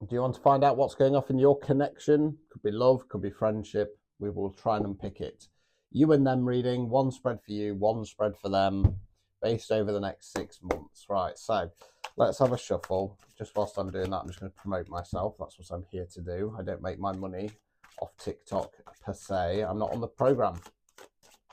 Do you want to find out what's going off in your connection? Could be love, could be friendship. We will try and unpick it. You and them reading, one spread for you, one spread for them, based over the next 6 months. Right, so let's have a shuffle. Just whilst I'm doing that, I'm just going to promote myself. That's what I'm here to do. I don't make my money off TikTok per se. I'm not on the program.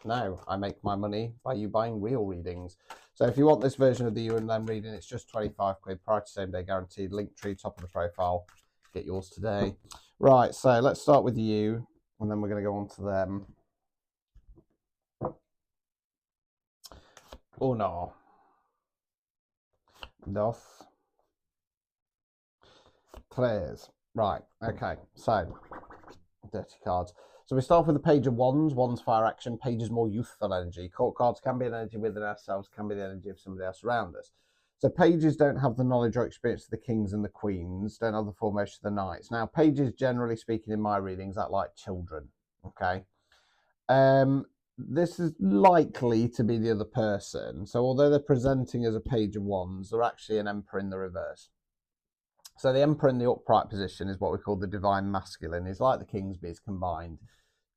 No, I make my money by you buying real readings. So if you want this version of the you and them reading, it's just 25 quid, prior to same day guaranteed. Link tree, top of the profile. Get yours today. Right, so let's start with you, and then we're going to go on to them. Uno. Dos. Tres. Right, okay, so dirty cards. So we start with the page of wands. Wands fire action. Page is more youthful energy. Court cards can be an energy within ourselves, can be the energy of somebody else around us. So pages don't have the knowledge or experience of the kings and the queens, don't have the formation of the knights. Now, pages, generally speaking, in my readings, act like children. Okay. This is likely to be the other person. So although they're presenting as a page of wands, they're actually an emperor in the reverse. So the emperor in the upright position is what we call the divine masculine. He's like the king's bees combined.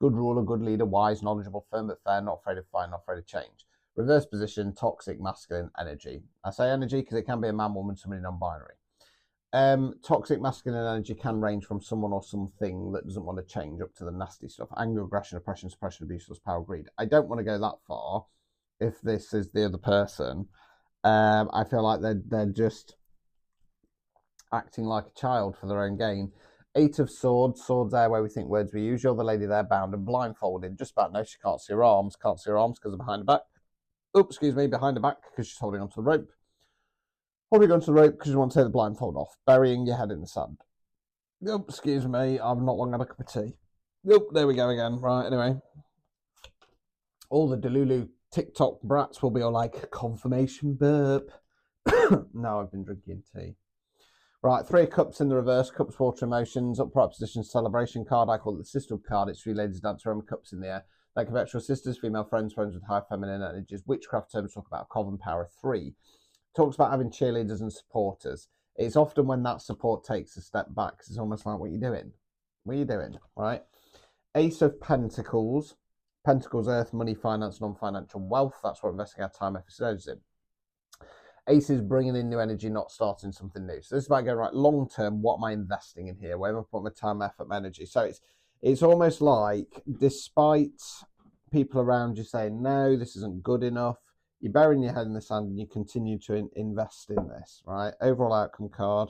Good ruler, good leader, wise, knowledgeable, firm but fair, not afraid of fire, not afraid of change. Reverse position, toxic masculine energy. I say energy because it can be a man, woman, somebody non-binary. Toxic masculine energy can range from someone or something that doesn't want to change up to the nasty stuff. Anger, aggression, oppression, suppression, abuse, power, greed. I don't want to go that far if this is the other person. I feel like they're just acting like a child for their own gain. Eight of swords, swords there where we think words we use. You're the lady there bound and blindfolded. Just about no, she can't see her arms. Can't see her arms because they're behind her back. Oops, excuse me, behind her back because she's holding onto the rope. Holding onto the rope because you want to take the blindfold off. Burying your head in the sand. Oops, excuse me, I've not long had a cup of tea. Oop, there we go again. Right, anyway. All the Delulu TikTok brats will be all like, confirmation burp. No, I've been drinking tea. Right, 3 of cups in the reverse. Cups, water, emotions. Upright position, celebration card. I call it the sisterhood card. It's 3 ladies dance around with cups in the air. That can be actual sisters, female friends, friends with high feminine energies. Witchcraft terms talk about coven power 3. Talks about having cheerleaders and supporters. It's often when that support takes a step back. It's almost like, what are you doing? What are you doing? Right? Ace of Pentacles. Pentacles, earth, money, finance, non-financial wealth. That's what investing our time, effort, energies in. Ace is bringing in new energy, not starting something new. So this is about going, right, long term, what am I investing in here? Where am I putting my time, effort, my energy? So it's almost like, despite people around you saying, no, this isn't good enough, you're burying your head in the sand and you continue to invest in this, right? Overall outcome card.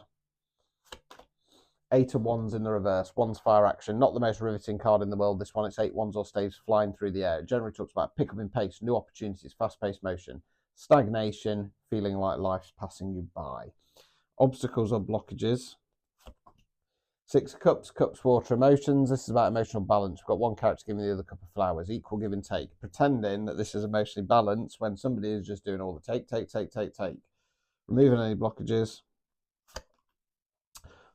8 of wands in the reverse. Wands fire action. Not the most riveting card in the world, this one. It's 8 wands or staves flying through the air. It generally talks about pick up in pace, new opportunities, fast-paced motion. Stagnation, feeling like life's passing you by. Obstacles or blockages. 6 of cups, cups, water, emotions. This is about emotional balance. We've got one character giving the other cup of flowers. Equal give and take. Pretending that this is emotionally balanced when somebody is just doing all the take. Removing any blockages.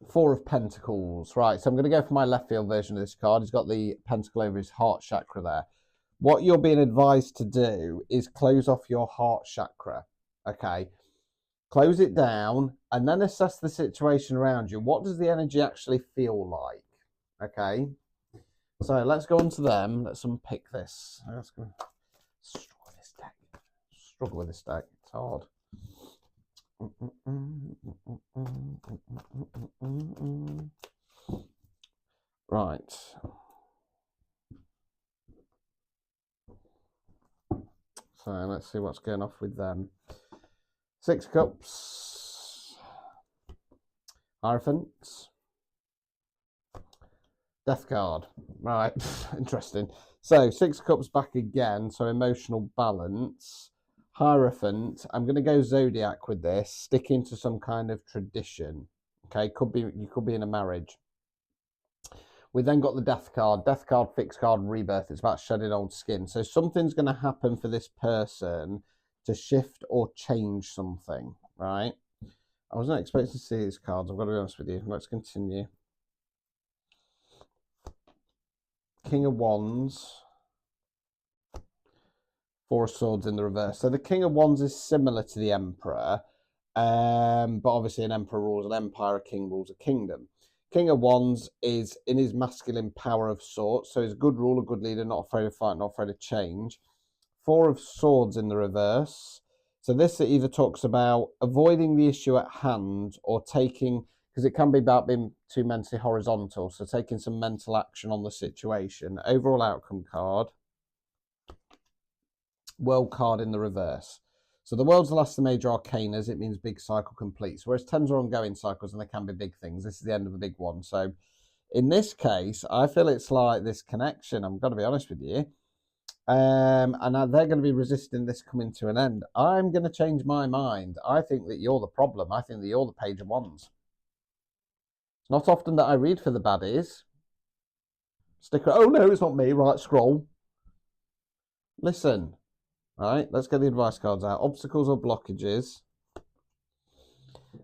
4 of Pentacles. Right, so I'm going to go for my left field version of this card. He's got the pentacle over his heart chakra there. What you're being advised to do is close off your heart chakra, okay? Close it down and then assess the situation around you. What does the energy actually feel like, okay? So let's go on to them. Let's unpick this. Let's go. Struggle with this deck. It's hard. Right. So let's see what's going off with them. 6 cups. Hierophants. Death card. Right. Interesting. So 6 cups back again. So emotional balance. Hierophant. I'm going to go zodiac with this. Sticking to some kind of tradition. Okay. You could be in a marriage. We then got the death card, fixed card, rebirth. It's about shedding old skin. So something's going to happen for this person to shift or change something, right? I wasn't expecting to see these cards. I've got to be honest with you. Let's continue. King of Wands. 4 of Swords in the reverse. So the King of Wands is similar to the Emperor. But obviously an emperor rules an empire, a king rules a kingdom. King of Wands is in his masculine power of sorts, so he's a good ruler, good leader, not afraid of fight, not afraid of change. Four of Swords in the reverse. So this either talks about avoiding the issue at hand or taking, because it can be about being too mentally horizontal, so taking some mental action on the situation. Overall outcome card. World card in the reverse. So the world's the last of the major arcanas. It means big cycle completes. Whereas tens are ongoing cycles and they can be big things. This is the end of a big one. So in this case, I feel it's like this connection. I'm going to be honest with you. And they're going to be resisting this coming to an end. I'm going to change my mind. I think that you're the problem. I think that you're the Page of Wands. It's not often that I read for the baddies. Sticker. Oh no, it's not me. Right, scroll. Listen. Right, let's get the advice cards out. Obstacles or blockages.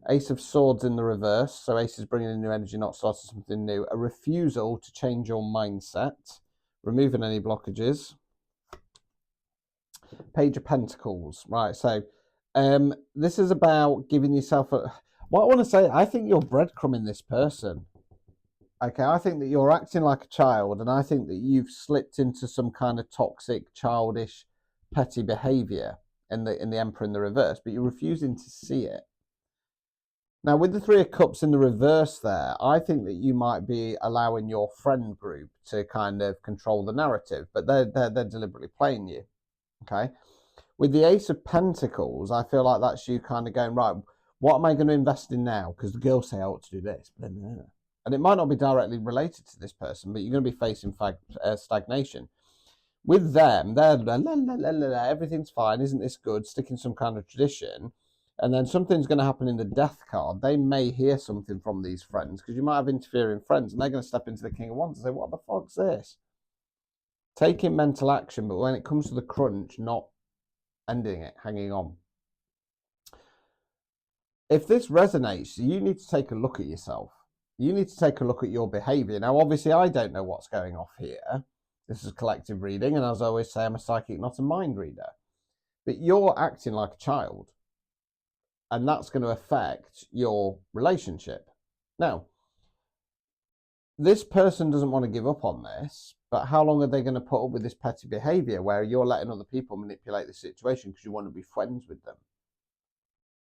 Ace of Swords in the reverse. So Ace is bringing in new energy, not starting something new. A refusal to change your mindset. Removing any blockages. Page of Pentacles. Right, so this is about giving yourself a... What I want to say, I think you're breadcrumbing this person. Okay, I think that you're acting like a child, and I think that you've slipped into some kind of toxic, childish, petty behaviour in the Emperor in the reverse, but you're refusing to see it. Now, with the Three of Cups in the reverse there, I think that you might be allowing your friend group to kind of control the narrative, but they're deliberately playing you. Okay. With the Ace of Pentacles, I feel like that's you kind of going, right, what am I going to invest in now? Because the girls say I ought to do this. And it might not be directly related to this person, but you're going to be facing stagnation. With them, they're everything's fine, isn't this good? Sticking some kind of tradition. And then something's going to happen in the Death card. They may hear something from these friends, because you might have interfering friends, and they're going to step into the King of Wands and say, what the fuck's this? Taking mental action, but when it comes to the crunch, not ending it, hanging on. If this resonates, you need to take a look at yourself. You need to take a look at your behavior. Now, obviously, I don't know what's going off here. This is collective reading, and as I always say, I'm a psychic, not a mind reader. But you're acting like a child, and that's going to affect your relationship. Now, this person doesn't want to give up on this, but how long are they going to put up with this petty behavior where you're letting other people manipulate the situation because you want to be friends with them?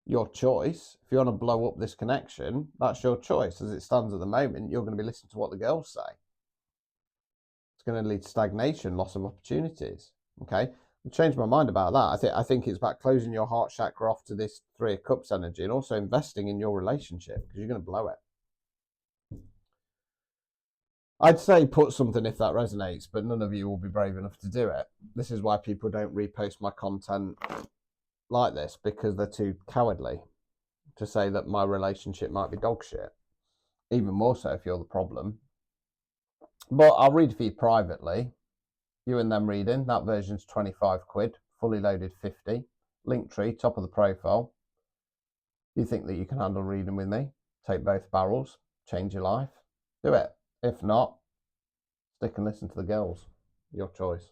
Your choice. If you want to blow up this connection, that's your choice. As it stands at the moment, you're going to be listening to what the girls say. It's going to lead to stagnation, loss of opportunities. Okay, I've changed my mind about that. I think it's about closing your heart chakra off to this Three of Cups energy, and also investing in your relationship, because you're going to blow it. I'd say put something if that resonates, but none of you will be brave enough to do it. This is why people don't repost my content like this, because they're too cowardly to say that my relationship might be dog shit. Even more so if you're the problem. But I'll read for you privately. You and them reading. That version's 25 quid. Fully loaded 50. Linktree, top of the profile. You think that you can handle reading with me? Take both barrels. Change your life. Do it. If not, stick and listen to the girls. Your choice.